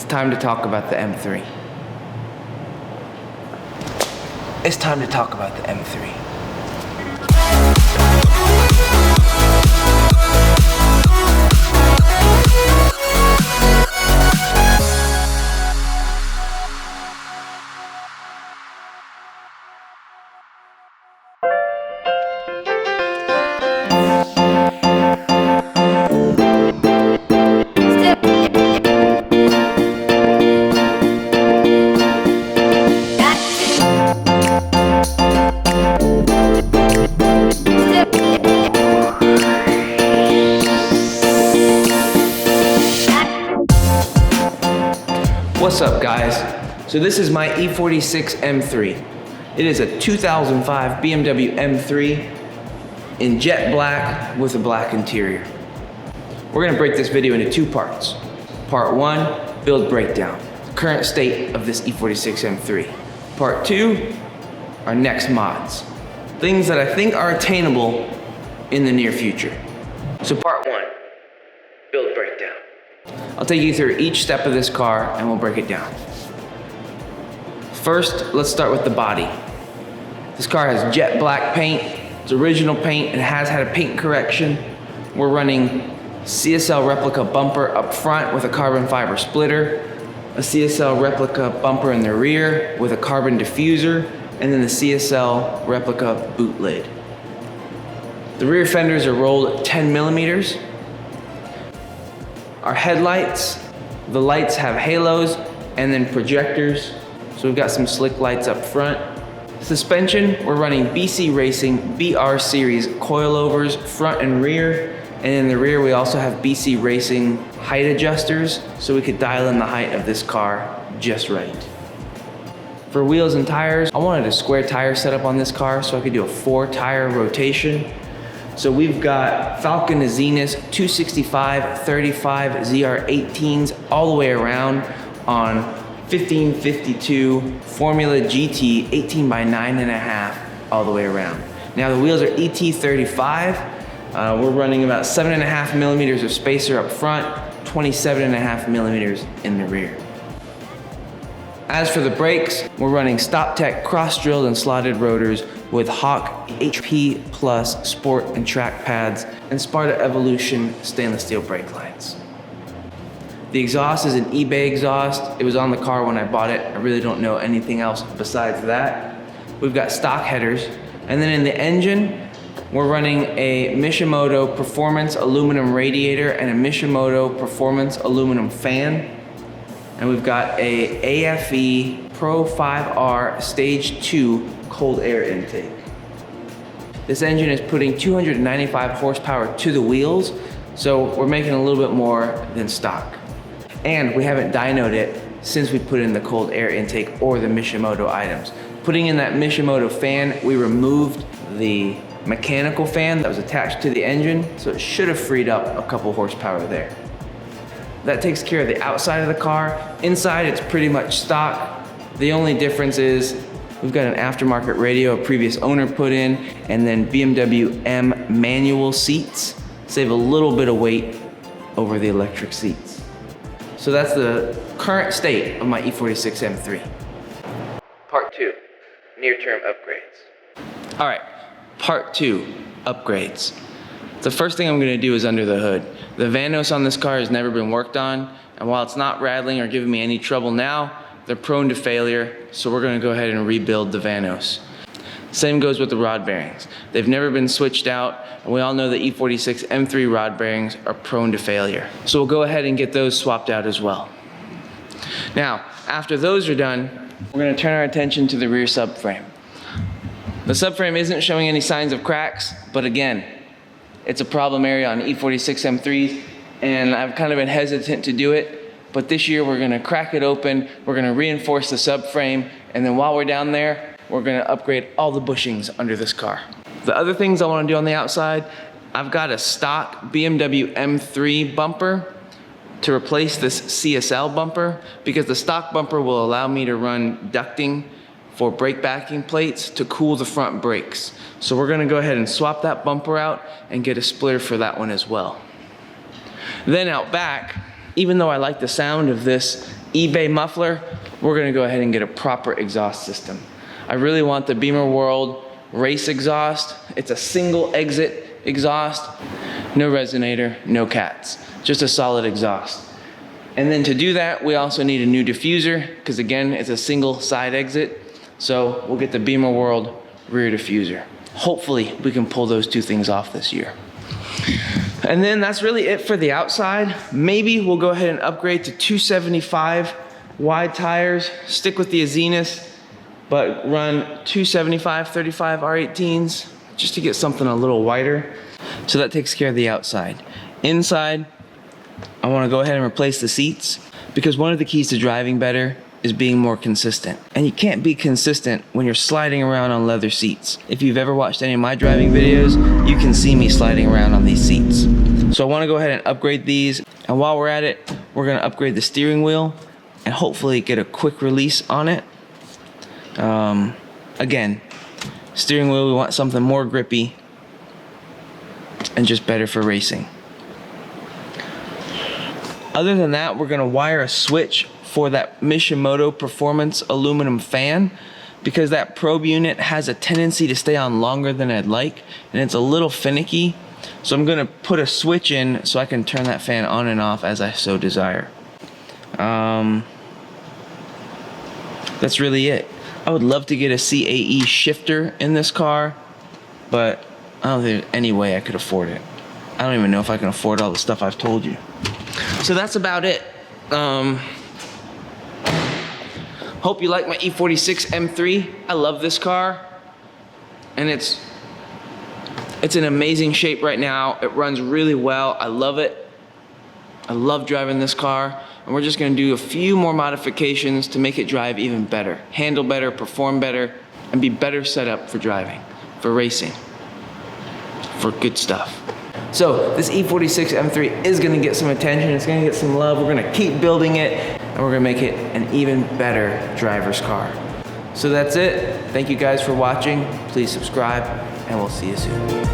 time to talk about the M3. It's time to talk about the M3. What's up, guys? So this is my E46 M3. It is a 2005 BMW M3 in jet black with a black interior. We're gonna break this video into two parts. Part one, build breakdown, the current state of this E46 M3. Part two, our next mods, things that I think are attainable in the near future. So part one, build breakdown. I'll take you through each step of this car and we'll break it down. First, let's start with the body. This car has jet black paint. It's original paint. It has had a paint correction. We're running CSL replica bumper up front with a carbon fiber splitter, a CSL replica bumper in the rear with a carbon diffuser, and then the CSL replica boot lid. The rear fenders are rolled 10 millimeters. Our headlights, the lights have halos and then projectors. So we've got some slick lights up front. Suspension, we're running BC Racing BR series coilovers front and rear. And in the rear, we also have BC Racing height adjusters, so we could dial in the height of this car just right. For wheels and tires, I wanted a square tire setup on this car so I could do a 4-tire rotation. So we've got Falcon to Zenith 265, 35 ZR18s all the way around on 1552 Formula GT 18 by 9.5 all the way around. Now the wheels are ET35. We're running about 7.5 millimeters of spacer up front, 27.5 millimeters in the rear. As for the brakes, we're running StopTech cross-drilled and slotted rotors with Hawk HP Plus Sport and Track pads and Sparta Evolution stainless steel brake lines. The exhaust is an eBay exhaust. It was on the car when I bought it. I really don't know anything else besides that. We've got stock headers. And then in the engine, we're running a Mishimoto Performance aluminum radiator and a Mishimoto Performance aluminum fan. And we've got a AFE Pro 5R Stage 2 cold air intake. This engine is putting 295 horsepower to the wheels, so we're making a little bit more than stock. And we haven't dynoed it since we put in the cold air intake or the Mishimoto items. Putting in that Mishimoto fan, we removed the mechanical fan that was attached to the engine, so it should have freed up a couple horsepower there. That takes care of the outside of the car. Inside, it's pretty much stock. The only difference is we've got an aftermarket radio a previous owner put in, and then BMW M manual seats. Save a little bit of weight over the electric seats. So that's the current state of my E46 M3. Part two, near-term upgrades. All right, part two, upgrades. The first thing I'm gonna do is under the hood. The Vanos on this car has never been worked on, and while it's not rattling or giving me any trouble now, they're prone to failure, so we're gonna go ahead and rebuild the Vanos. Same goes with the rod bearings. They've never been switched out, and we all know the E46 M3 rod bearings are prone to failure. So we'll go ahead and get those swapped out as well. Now, after those are done, we're gonna turn our attention to the rear subframe. The subframe isn't showing any signs of cracks, but again, it's a problem area on E46 M3s, and I've kind of been hesitant to do it, but this year we're gonna crack it open, we're gonna reinforce the subframe, and then while we're down there, we're gonna upgrade all the bushings under this car. The other things I wanna do on the outside, I've got a stock BMW M3 bumper to replace this CSL bumper, because the stock bumper will allow me to run ducting for brake backing plates to cool the front brakes. So we're gonna go ahead and swap that bumper out and get a splitter for that one as well. Then out back, even though I like the sound of this eBay muffler, we're gonna go ahead and get a proper exhaust system. I really want the Beamer World race exhaust. It's a single exit exhaust, no resonator, no cats, just a solid exhaust. And then to do that, we also need a new diffuser, because again, it's a single side exit. So we'll get the Beamer World rear diffuser. Hopefully we can pull those two things off this year. And then that's really it for the outside. Maybe we'll go ahead and upgrade to 275 wide tires, stick with the Azenas, but run 275 35 R18s just to get something a little wider. So that takes care of the outside. Inside, I want to go ahead and replace the seats, because one of the keys to driving better is being more consistent. And you can't be consistent when you're sliding around on leather seats. If you've ever watched any of my driving videos, you can see me sliding around on these seats. So I want to go ahead and upgrade these. And while we're at it, we're going to upgrade the steering wheel and hopefully get a quick release on it. Again, steering wheel, we want something more grippy and just better for racing. Other than that, we're gonna wire a switch for that Mishimoto Performance aluminum fan, because that probe unit has a tendency to stay on longer than I'd like, and it's a little finicky. So I'm gonna put a switch in so I can turn that fan on and off as I so desire. That's really it. I would love to get a CAE shifter in this car, but I don't think there's any way I could afford it. I don't even know if I can afford all the stuff I've told you. So that's about it. Hope you like my E46 M3. I love this car, and it's in amazing shape right now. It runs really well. I love it. I love driving this car, and we're just gonna do a few more modifications to make it drive even better, handle better, perform better, and be better set up for driving, for racing, for good stuff. So this E46 M3 is gonna get some attention, it's gonna get some love, we're gonna keep building it, and we're gonna make it an even better driver's car. So that's it. Thank you guys for watching. Please subscribe, and we'll see you soon.